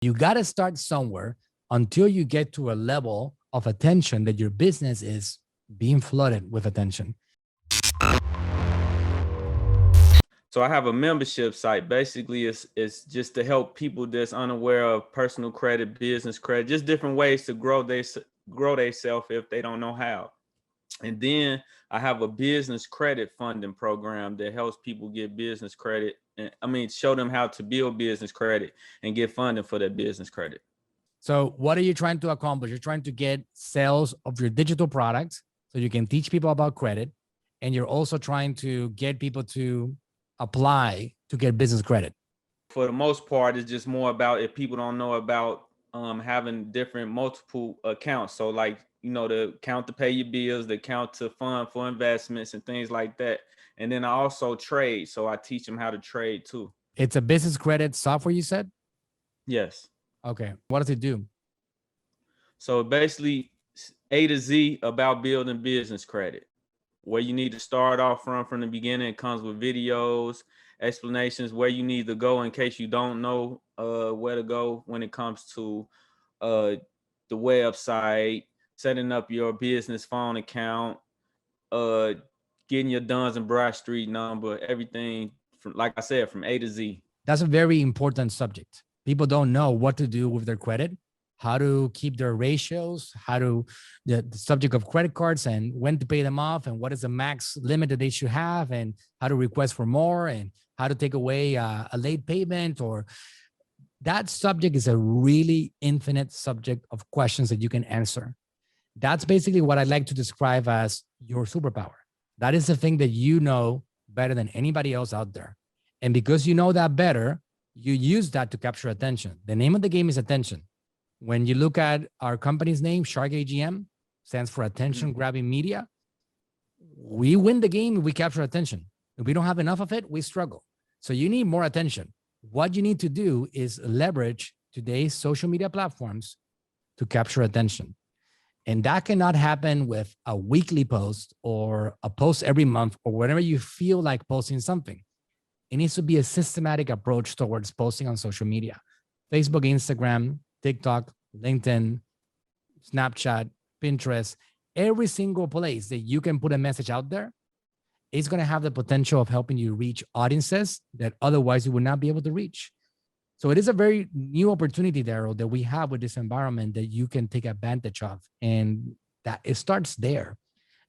You got to start somewhere until you get to a level of attention that your business is being flooded with attention. So I have a membership site. Basically, it's just to help people that's unaware of personal credit, business credit, just different ways to grow themselves if they don't know how. And then I have a business credit funding program that helps people get business credit. Show them how to build business credit and get funding for their business credit. So what are you trying to accomplish? You're trying to get sales of your digital products so you can teach people about credit. And you're also trying to get people to apply to get business credit. For the most part, it's just more about if people don't know about having different multiple accounts. So like, the account to pay your bills, the account to fund for investments and things like that. And then I also trade. So I teach them how to trade too. It's a business credit software, you said? Yes. Okay. What does it do? So basically A to Z about building business credit. Where you need to start off from the beginning. It comes with videos, explanations, where you need to go in case you don't know where to go when it comes to the website, setting up your business phone account, getting your Duns and Bradstreet number, everything from, like I said, from A to Z. That's a very important subject. People don't know what to do with their credit, how to keep their ratios, the subject of credit cards and when to pay them off and what is the max limit that they should have and how to request for more and how to take away a late payment. Or that subject is a really infinite subject of questions that you can answer. That's basically what I like to describe as your superpower. That is the thing that you know better than anybody else out there. And because you know that better, you use that to capture attention. The name of the game is attention. When you look at our company's name, Shark AGM, stands for Attention Grabbing Media. We win the game, we capture attention. If we don't have enough of it, we struggle. So you need more attention. What you need to do is leverage today's social media platforms to capture attention. And that cannot happen with a weekly post or a post every month or whenever you feel like posting something. It needs to be a systematic approach towards posting on social media. Facebook, Instagram, TikTok, LinkedIn, Snapchat, Pinterest, every single place that you can put a message out there is going to have the potential of helping you reach audiences that otherwise you would not be able to reach. So it is a very new opportunity, Daryl, that we have with this environment that you can take advantage of. And that it starts there.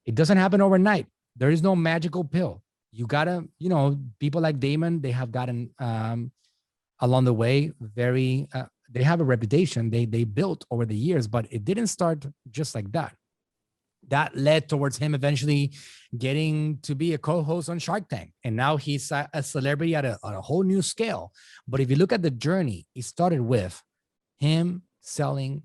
It doesn't happen overnight. There is no magical pill. You gotta, people like Damon, they have gotten along the way they have a reputation they built over the years, but it didn't start just like that. That led towards him eventually getting to be a co-host on Shark Tank. And now he's a celebrity at a whole new scale. But if you look at the journey, it started with him selling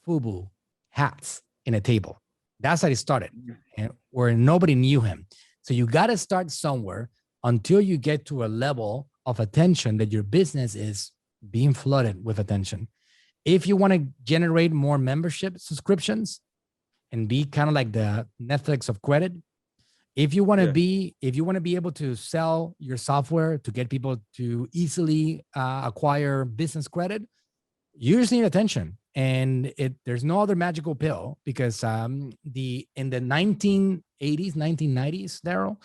FUBU hats in a table. That's how it started, and where nobody knew him. So you got to start somewhere until you get to a level of attention that your business is being flooded with attention. If you want to generate more membership subscriptions and be kind of like the Netflix of credit, if you want to be able to sell your software to get people to easily acquire business credit, you just need attention. And there's no other magical pill, because in the 1980s, 1990s, Daryl,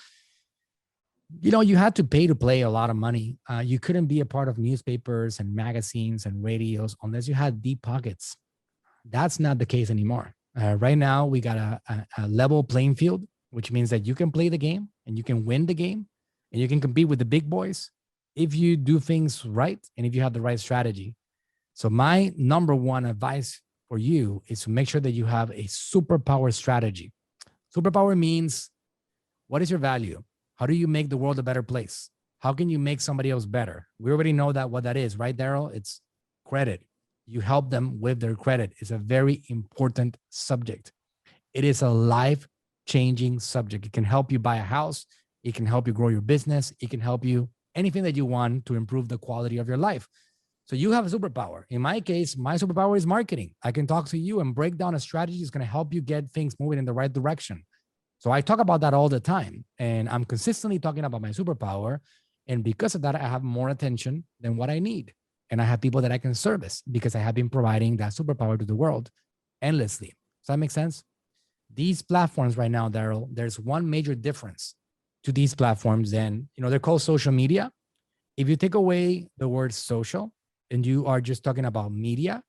you had to pay to play a lot of money. You couldn't be a part of newspapers and magazines and radios unless you had deep pockets. That's not the case anymore. Right now, we got a level playing field, which means that you can play the game and you can win the game and you can compete with the big boys if you do things right and if you have the right strategy. So my number one advice for you is to make sure that you have a superpower strategy. Superpower means, what is your value? How do you make the world a better place? How can you make somebody else better? We already know what that is, right, Daryl? It's credit. You help them with their credit. It's a very important subject. It is a life-changing subject. It can help you buy a house. It can help you grow your business. It can help you anything that you want to improve the quality of your life. So you have a superpower. In my case, my superpower is marketing. I can talk to you and break down a strategy that's going to help you get things moving in the right direction. So I talk about that all the time, and I'm consistently talking about my superpower. And because of that, I have more attention than what I need. and I have people that I can service because I have been providing that superpower to the world endlessly. Does that make sense? These platforms right now, Daryl, there's one major difference to these platforms. And, they're called social media. If you take away the word social and you are just talking about media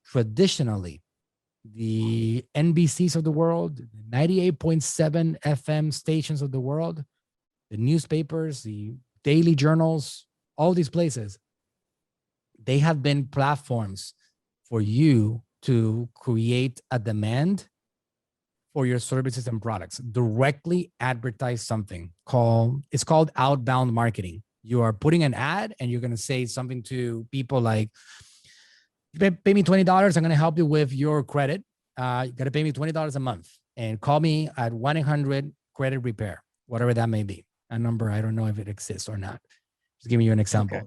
traditionally, the NBCs of the world, 98.7 FM stations of the world, the newspapers, the daily journals, all these places, they have been platforms for you to create a demand for your services and products. Directly advertise something it's called outbound marketing. You are putting an ad and you're going to say something to people like, pay me $20. I'm going to help you with your credit. You got to pay me $20 a month and call me at 1-800-credit repair, whatever that may be. A number, I don't know if it exists or not. Just giving you an example. Okay.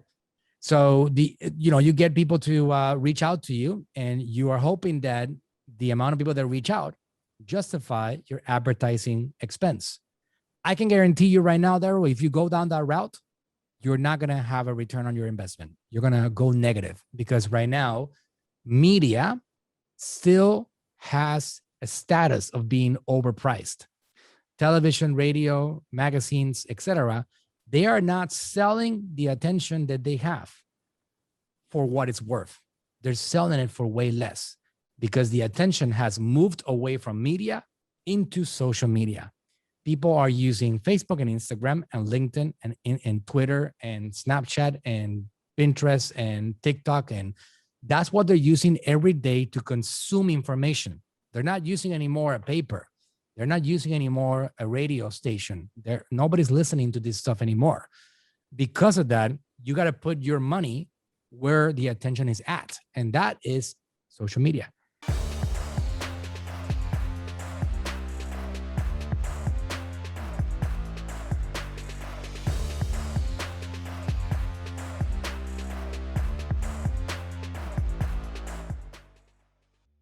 So you get people to reach out to you, and you are hoping that the amount of people that reach out justify your advertising expense. I can guarantee you right now, Daryl, if you go down that route, you're not going to have a return on your investment. You're going to go negative, because right now, media still has a status of being overpriced. Television, radio, magazines, etc., they are not selling the attention that they have for what it's worth. They're selling it for way less, because the attention has moved away from media into social media. People are using Facebook and Instagram and LinkedIn and Twitter and Snapchat and Pinterest and TikTok. And that's what they're using every day to consume information. They're not using anymore a paper. They're not using anymore a radio station. Nobody's listening to this stuff anymore. Because of that, you got to put your money where the attention is at. And that is social media.